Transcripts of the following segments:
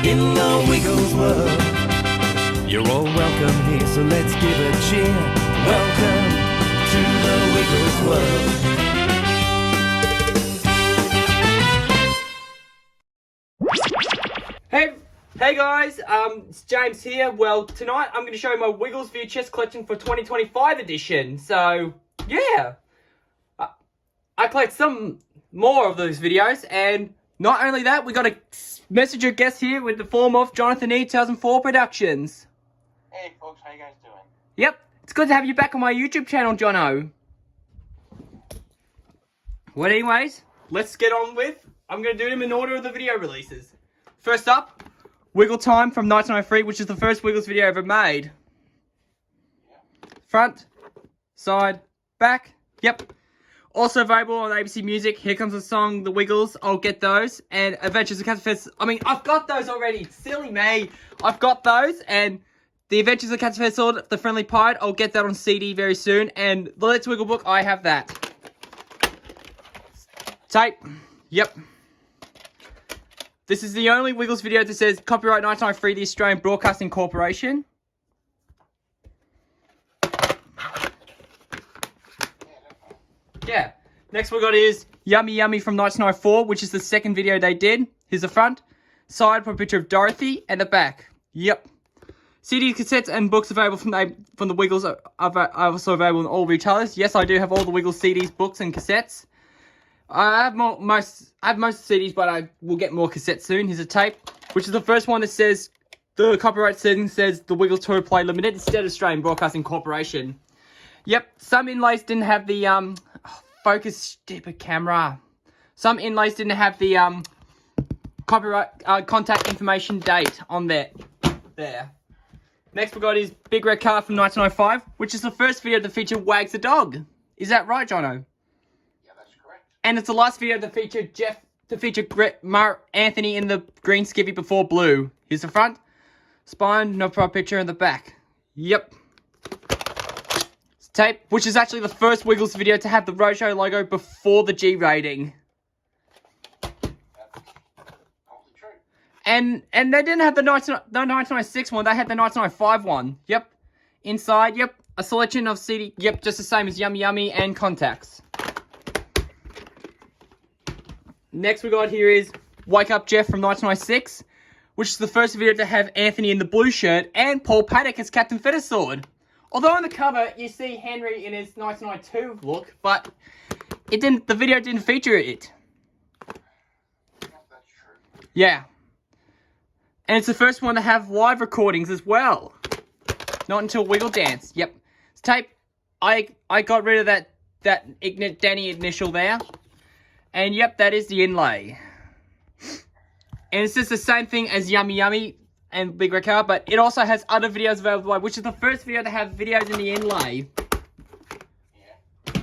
in the Wiggles world. You're all welcome here, so let's give a cheer. Welcome to the Wiggles world. Hey guys, it's James here. Well, tonight I'm going to show you my Wiggles VHS collection for 2025 edition. So, yeah. I collect some more of those videos, and not only that, we got a messenger guest here with the form of Jonathon 2004 Productions. Hey folks, how you guys doing? Yep, it's good to have you back on my YouTube channel, Jono. Well, anyways, let's get on with. I'm going to do them in order of the video releases. First up, Wiggle Time from 1993, which is the first Wiggles video ever made. Yeah. Front, side, back. Yep. Also available on ABC Music. Here Comes the Song, The Wiggles. I'll get those. And Adventures of Catfest. I mean, I've got those already. Silly me. I've got those. And The Adventures of Catfest Sword, The Friendly Pirate. I'll get that on CD very soon. And the Let's Wiggle book, I have that. Tape. Yep. This is the only Wiggles video that says copyright 1993, the Australian Broadcasting Corporation. Yeah. Next we got is Yummy Yummy from 1994, which is the second video they did. Here's the front, side for a picture of Dorothy, and the back. Yep. CDs, cassettes, and books available from the Wiggles are also available in all retailers. Yes, I do have all the Wiggles CDs, books, and cassettes. I have most CDs, but I will get more cassettes soon. Here's a tape, which is the first one that says the copyright setting says the Wiggles Tour Play Limited instead of Australian Broadcasting Corporation. Yep, some inlays didn't have the focus stupid camera. Some inlays didn't have the copyright contact information date on there. Next we got is Big Red Car from 1995, which is the first video to feature Wags the dog. Is that right, Jono? And it's the last video to feature Anthony in the green skivvy before blue. Here's the front, spine, no proper picture in the back. Yep. It's tape, which is actually the first Wiggles video to have the Roadshow logo before the G rating. That's totally true. And they didn't have the 1996 one, they had the 1995 one. Yep. Inside, yep, a selection of CD, yep, just the same as Yummy Yummy and contacts. Next we got here is Wake Up Jeff from 1996, which is the first video to have Anthony in the blue shirt and Paul Paddock as Captain Feathersword. Although on the cover you see Henry in his 1992 look, but the video didn't feature it. Yeah, that's true. Yeah. And it's the first one to have live recordings as well. Not until Wiggle Dance. Yep. It's tape. I got rid of that Danny initial there. And yep, that is the inlay. And it's just the same thing as Yummy Yummy and Big Red Car, but it also has other videos available, which is the first video to have videos in the inlay. Yeah.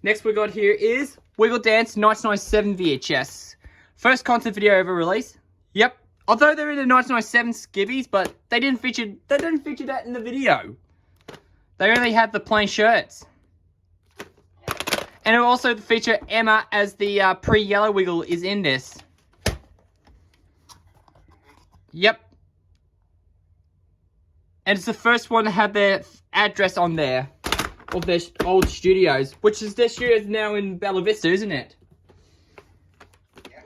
Next we got here is Wiggle Dance 1997 VHS. First content video ever released. Yep. Although they're in the 1997 skivvies, but they didn't feature that in the video. They only had the plain shirts. And it will also feature Emma as the pre-yellow Wiggle is in this. Yep. And it's the first one to have their address on there. Of their old studios. Which is their studios now in Bella Vista, isn't it? Yeah.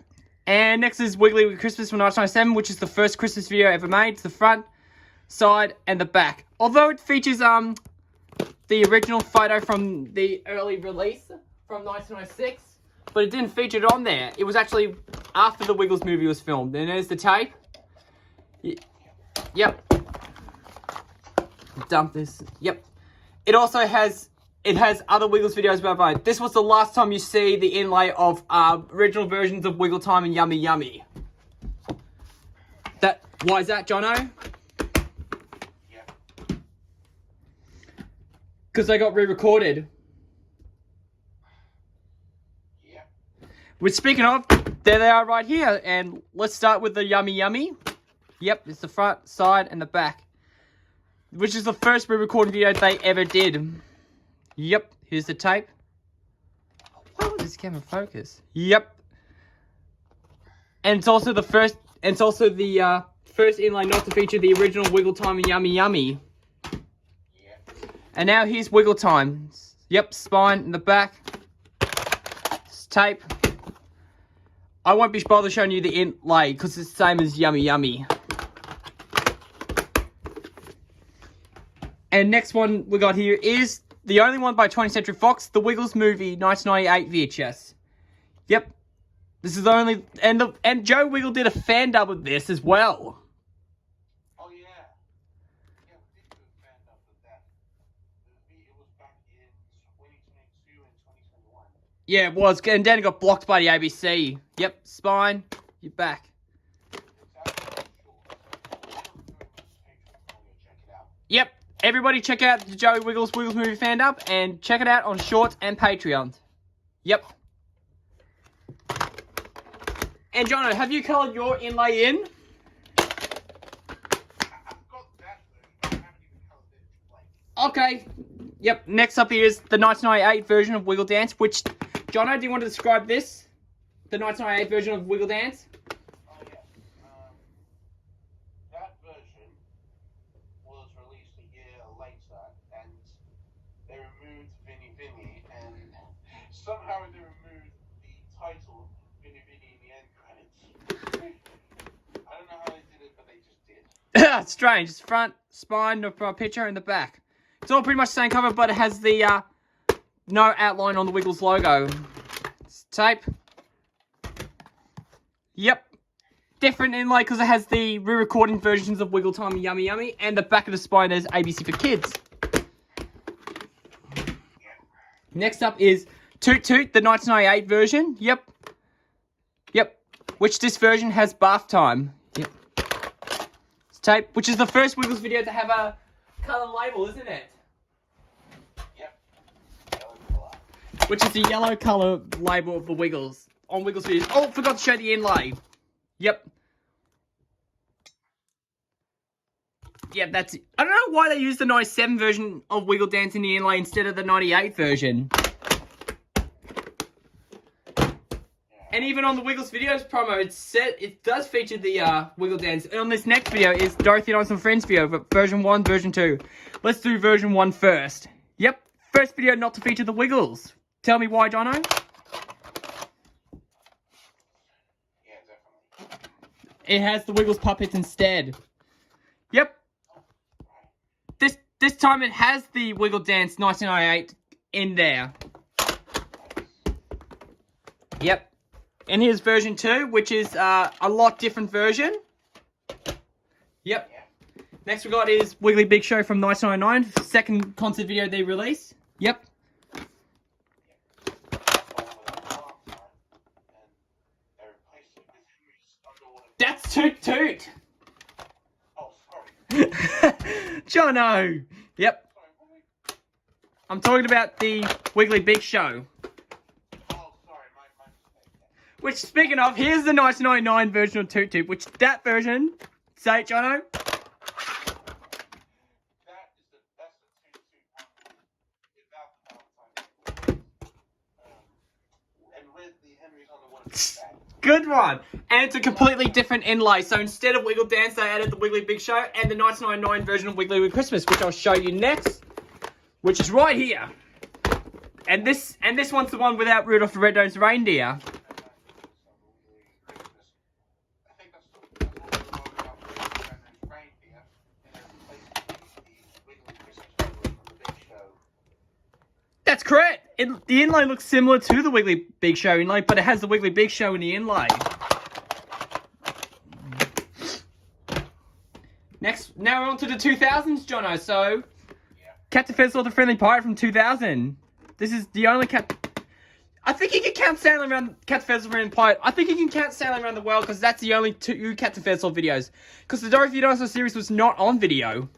And next is Wiggly Christmas from 1997, which is the first Christmas video ever made. It's the front, side, and the back. Although it features the original photo from the early release from 1996, but it didn't feature it on there. It was actually after the Wiggles movie was filmed. And there's the tape. Yep. Dump this. Yep. It also has other Wiggles videos about. This was the last time you see the inlay of original versions of Wiggle Time and Yummy Yummy. Why is that, Jono? Yeah. Because they got re-recorded. Yeah. Which, speaking of, there they are right here. And let's start with the Yummy Yummy. Yep, it's the front, side, and the back. Which is the first re-recorded video they ever did. Yep, here's the tape. Why would this camera focus? Yep. And it's also the first, and it's also the first inlay not to feature the original Wiggle Time and Yummy Yummy. Yeah. And now here's Wiggle Time. Yep, spine in the back. It's tape. I won't be bothered showing you the inlay because it's the same as Yummy Yummy. And next one we got here is the only one by 20th Century Fox, the Wiggles movie 1998 VHS. Yep. This is the only, and Joe Wiggle did a fan dub of this as well. Oh yeah. Yeah, we did do a fan dub of that. It was back in 2022 and 2021. Yeah, it was, and then it got blocked by the ABC. Yep, spine, you're back. Yep, everybody check out the Joey Wiggles movie fan dub and check it out on Shorts and Patreon. Yep. And Jono, have you coloured your inlay in? I've got that version, but I haven't even colored it. Like, Okay. Yep, next up here is the 1998 version of Wiggle Dance, which, Jono, do you want to describe this? The 1998 version of Wiggle Dance? oh yeah. That version was released a year later, and they removed Vinny Vinny, and somehow they removed the title Vinny Vinny in the end credits. I don't know how they did it, but they just did. Strange. It's front, spine, no picture, and the back. It's all pretty much the same cover, but it has the no outline on the Wiggles logo. It's tape. Yep. Different inlay because it has the re-recording versions of Wiggle Time and Yummy Yummy, and the back of the spine is ABC for Kids. Next up is Toot Toot, the 1998 version. Yep. Yep. Which this version has bath time. Yep. It's tape, which is the first Wiggles video to have a colour label, isn't it? Yep. Yellow colour. Which is the yellow colour label of the Wiggles on Wiggles videos. Oh, forgot to show the inlay. Yep. Yeah, that's it. I don't know why they used the 97 version of Wiggle Dance in the inlay instead of the 98 version. And even on the Wiggles videos promo, it does feature the Wiggle Dance. And on this next video is Dorothy and I Some Friends video, but version 1, version 2. Let's do version 1 first. Yep, first video not to feature the Wiggles. Tell me why, Jono? Yeah, definitely. It has the Wiggles puppets instead. Yep. This time it has the Wiggle Dance 1998 in there. Yep. And here's version 2, which is a lot different version. Yep. Yeah. Next we got is Wiggly Big Show from 1999, second concert video they released. Yep. That's Toot Toot. Oh, sorry. Jono. Yep. Sorry, what we... I'm talking about the Wiggly Big Show. Oh, sorry, my mistake. Yeah. Which, speaking of, here's the 1999 version of Toot Toot, which that version, say it, Jono. That's the Toot Toot without the Valentine. And with the Henry's on the one back. Good one. And it's a completely different inlay. So instead of Wiggle Dance, they added the Wiggly Big Show and the 1999 version of Wiggly Wig Christmas, which I'll show you next, which is right here. And this one's the one without Rudolph the Red-Nosed Reindeer. I think that's the one about the reindeer, and then replacing the Wiggly Christmas logo from the Big Show. That's correct. The inlay looks similar to the Wiggly Big Show inlay, but it has the Wiggly Big Show in the inlay. Next, now we're on to the 2000s, Jono. So, Captain Feathersword the Friendly Pirate from 2000. This is the only I think you can count Sailing Around Captain Feathersword the Friendly Pirate. I think you can count Sailing Around the World because that's the only two Captain Feathersword videos. Because the Dorothy Dinosaur series was not on video.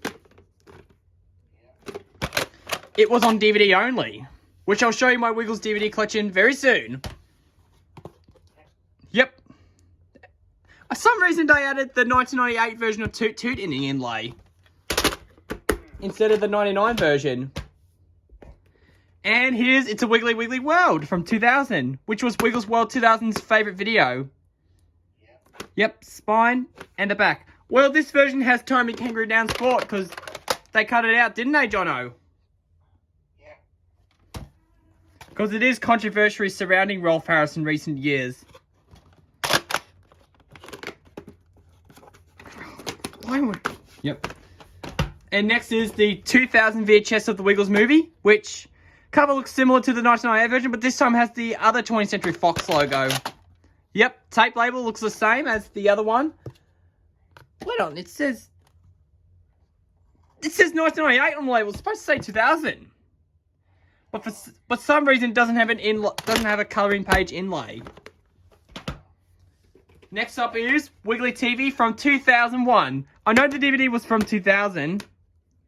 It was on DVD only. Which I'll show you my Wiggles DVD collection very soon. Yep. For some reason they added the 1998 version of Toot Toot in the inlay. Instead of the 99 version. And here's It's a Wiggly Wiggly World from 2000. Which was Wiggles World 2000's favourite video. Yep, spine and the back. Well, this version has Tommy Kangaroo Down Sport because they cut it out, didn't they, Jono? Yeah. Because it is controversy surrounding Rolf Harris in recent years. Why would... Yep. And next is the 2000 VHS of the Wiggles movie, which cover looks similar to the 1998 version, but this time has the other 20th Century Fox logo. Yep, tape label looks the same as the other one. Wait on, it says 1998 on the label. It's supposed to say 2000, but for some reason it doesn't have a coloring page inlay. Next up is Wiggly TV from 2001. I know the DVD was from 2000.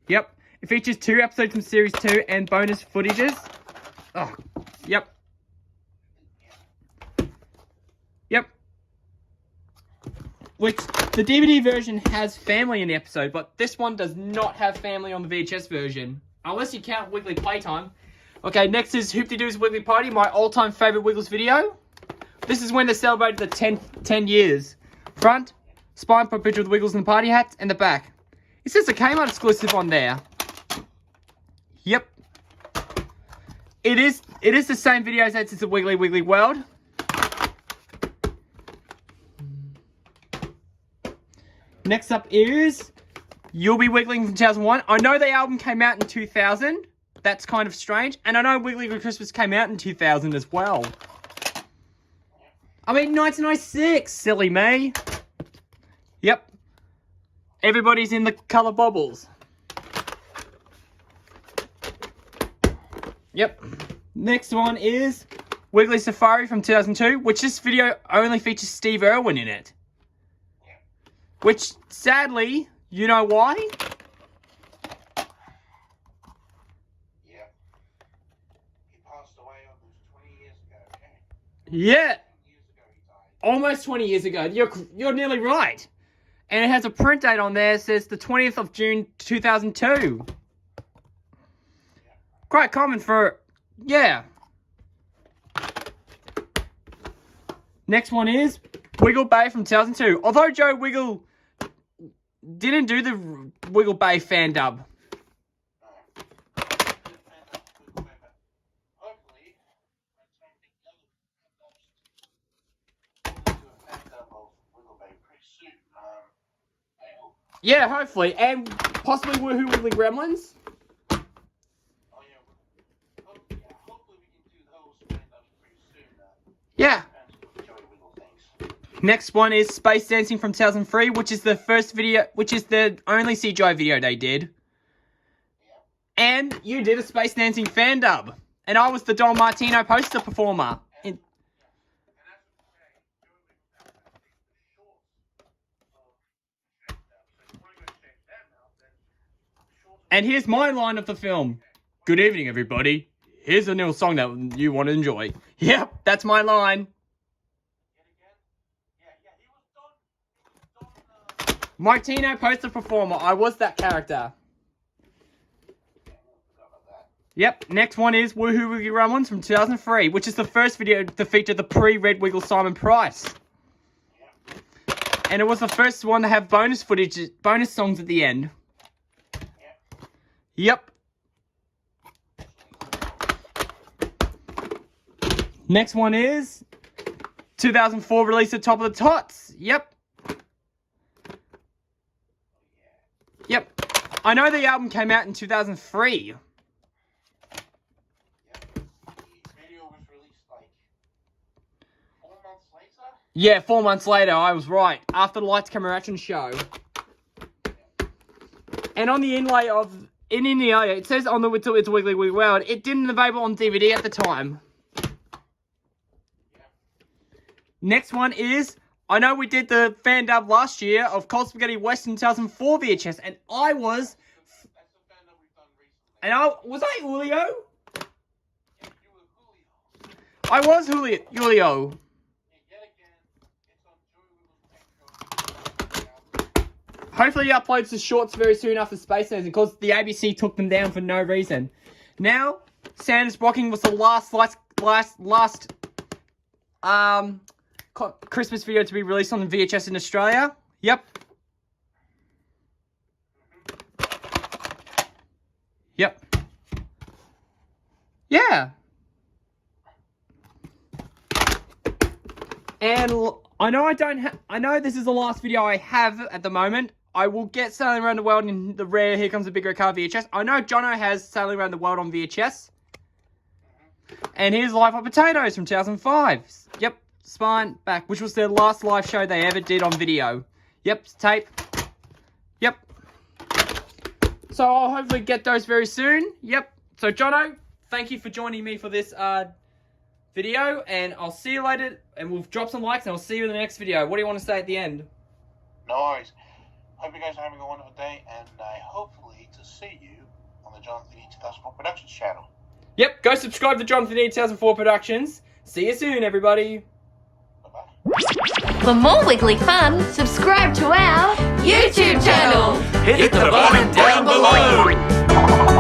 Yep, it features 2 episodes from Series 2 and bonus footages. Oh, yep. Yep. Which, the DVD version has family in the episode, but this one does not have family on the VHS version. Unless you count Wiggly Playtime. Okay, next is Hoop-de-Doo's Wiggly Party, my all-time favourite Wiggles video. This is when they celebrated the 10 years. Front, spine for a picture of the Wiggles and the party hats, and the back. It says a Kmart exclusive on there. Yep. It is the same video as it's the Wiggly Wiggly World. Next up is You'll Be Wiggling from 2001. I know the album came out in 2000. That's kind of strange. And I know Wiggly Wiggly Christmas came out in 2000 as well. I mean, 1996, silly me. Yep. Everybody's in the colour bubbles. Yep. Next one is Wiggly Safari from 2002, which this video only features Steve Irwin in it. Which, sadly, you know why? Yeah. He passed away almost 20 years ago, okay? Yeah. 10 years ago he died. Almost 20 years ago. You're nearly right. And it has a print date on there. It says the 20th of June 2002. Quite common for... Yeah. Next one is Wiggle Bay from 2002. Although Joe Wiggle didn't do the Wiggle Bay fan dub. Yeah, hopefully. And possibly Woohoo Wiggly Gremlins. Yeah. Next one is Space Dancing from 2003, which is the first video, which is the only CGI video they did. And you did a Space Dancing fan dub. And I was the Don Martino poster performer. And here's my line of the film. Good evening, everybody. Here's a new song that you want to enjoy. Yep, that's my line. Martino poster performer. I was that character. Yep, next one is Woohoo Wiggly Gremlins from 2003, which is the first video to feature the pre-Red Wiggle Simon Price. And it was the first one to have bonus footage, bonus songs at the end. Yep. Next one is 2004 release of Top of the Tots. Yep. Yep. I know the album came out in 2003. Yeah, 4 months later, I was right. After the Lights Camera Action show. And on the inlay of... In India, it says on the It's a Wiggly Wiggly World, it didn't available on DVD at the time. Next one is... I know we did the fan dub last year of Cold Spaghetti Western 2004 VHS, and I was... That's the fan that we've done recently. And I... Was I Julio? Yeah, you were Julio. I was Julio. Hopefully he uploads the shorts very soon after Space Dancing, because the ABC took them down for no reason. Now, Santa's Rocking was the last Christmas video to be released on the VHS in Australia. Yep. Yep. Yeah. And I know I know this is the last video I have at the moment. I will get Sailing Around the World in the rare Here Comes a Big Red Car VHS. I know Jono has Sailing Around the World on VHS. And here's Live Hot Potatoes from 2005. Yep, Spine back, which was their last live show they ever did on video. Yep, tape. Yep. So I'll hopefully get those very soon. Yep. So Jono, thank you for joining me for this video, and I'll see you later, and we'll drop some likes, and I'll see you in the next video. What do you want to say at the end? No worries. Hope you guys are having a wonderful day, and I hopefully to see you on the Jonathon 2004 Productions channel. Yep, go subscribe to Jonathon 2004 Productions. See you soon, everybody. Bye-bye. For more weekly fun, subscribe to our YouTube channel. Hit the button down below.